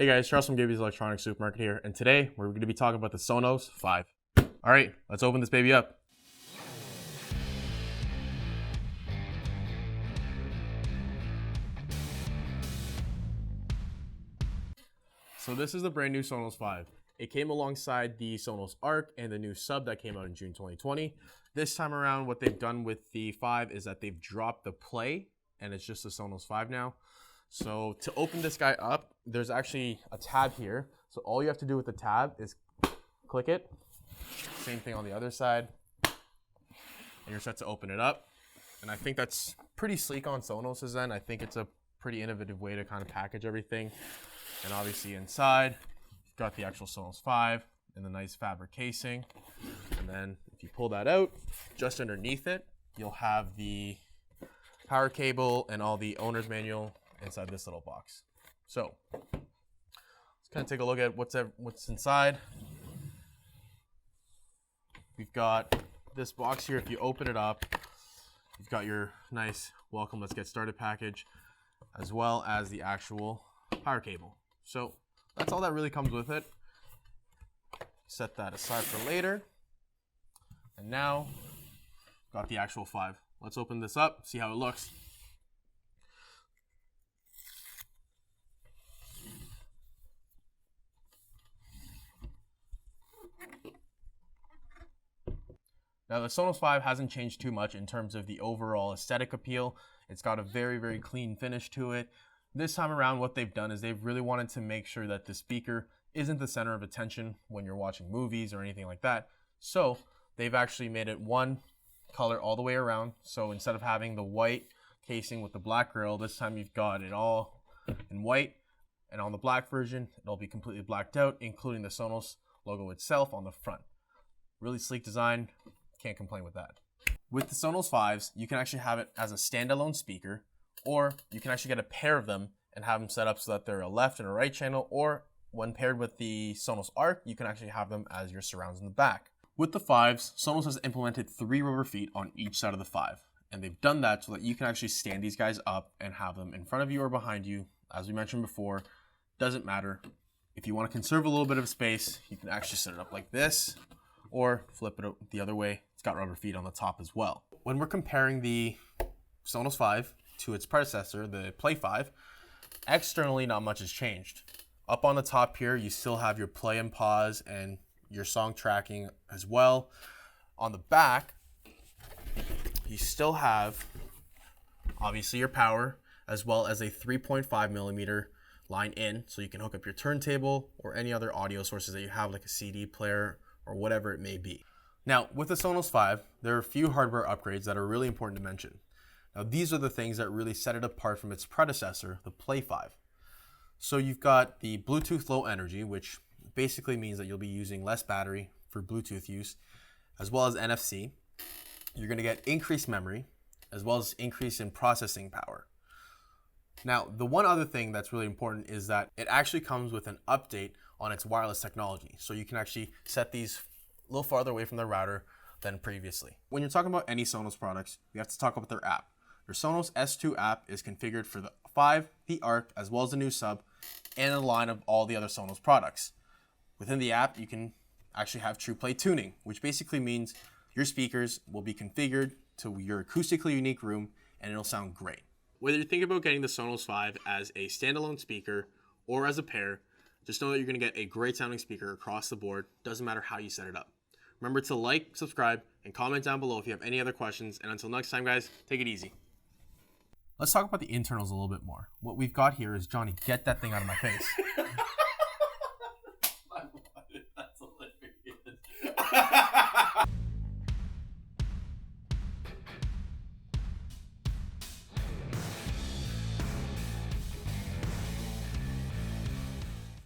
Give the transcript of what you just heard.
Hey guys, Charles from Gibbys Electronics Supermarket here, and today we're going to be talking about the Sonos 5. Alright, let's open this baby up. So this is the brand new Sonos 5. It came alongside the Sonos Arc and the new sub that came out in June 2020. This time around, what they've done with the 5 is that they've dropped the Play, and it's just the Sonos 5 now. So to open this guy up, there's actually a tab here. So all you have to do with the tab is click it. Same thing on the other side. And you're set to open it up. And I think that's pretty sleek on Sonos' end. I think it's a pretty innovative way to kind of package everything. And obviously inside, you've got the actual Sonos 5 in the nice fabric casing. And then if you pull that out, just underneath it, you'll have the power cable and all the owner's manual inside this little box. So let's kind of take a look at what's inside. We've got this box here. If you open it up, you've got your nice welcome, let's get started package, as well as the actual power cable. So that's all that really comes with it. Set that aside for later. And now got the actual 5. Let's open this up, see how it looks. Now the Sonos 5 hasn't changed too much in terms of the overall aesthetic appeal. It's got a very, very clean finish to it. This time around, what they've done is they've really wanted to make sure that the speaker isn't the center of attention when you're watching movies or anything like that. So they've actually made it one color all the way around. So instead of having the white casing with the black grill, this time you've got it all in white. And on the black version, it'll be completely blacked out, including the Sonos logo itself on the front. Really sleek design. Can't complain with that. With the Sonos 5s, you can actually have it as a standalone speaker, or you can actually get a pair of them and have them set up so that they're a left and a right channel, or when paired with the Sonos Arc, you can actually have them as your surrounds in the back. With the 5s, Sonos has implemented 3 rubber feet on each side of the 5, and they've done that so that you can actually stand these guys up and have them in front of you or behind you. As we mentioned before, doesn't matter. If you want to conserve a little bit of space, you can actually set it up like this, or flip it the other way. It's got rubber feet on the top as well. When we're comparing the Sonos 5 to its predecessor, the Play 5, externally not much has changed. Up on the top here, you still have your play and pause and your song tracking as well. On the back, you still have obviously your power, as well as a 3.5 millimeter line in, so you can hook up your turntable or any other audio sources that you have, like a CD player or whatever it may be. Now, with the Sonos 5, there are a few hardware upgrades that are really important to mention. Now, these are the things that really set it apart from its predecessor, the Play 5. So you've got the Bluetooth Low Energy, which basically means that you'll be using less battery for Bluetooth use, as well as NFC. You're going to get increased memory, as well as increase in processing power. Now, the one other thing that's really important is that it actually comes with an update on its wireless technology. So you can actually set these a little farther away from the router than previously. When you're talking about any Sonos products, you have to talk about their app. Their Sonos S2 app is configured for the 5, the Arc, as well as the new sub, and a line of all the other Sonos products. Within the app, you can actually have Trueplay tuning, which basically means your speakers will be configured to your acoustically unique room, and it'll sound great. Whether you're thinking about getting the Sonos 5 as a standalone speaker or as a pair, just know that you're going to get a great sounding speaker across the board. Doesn't matter how you set it up. Remember to like, subscribe, and comment down below if you have any other questions. And until next time, guys, take it easy. Let's talk about the internals a little bit more. What we've got here is, Johnny, get that thing out of my face. That's hilarious.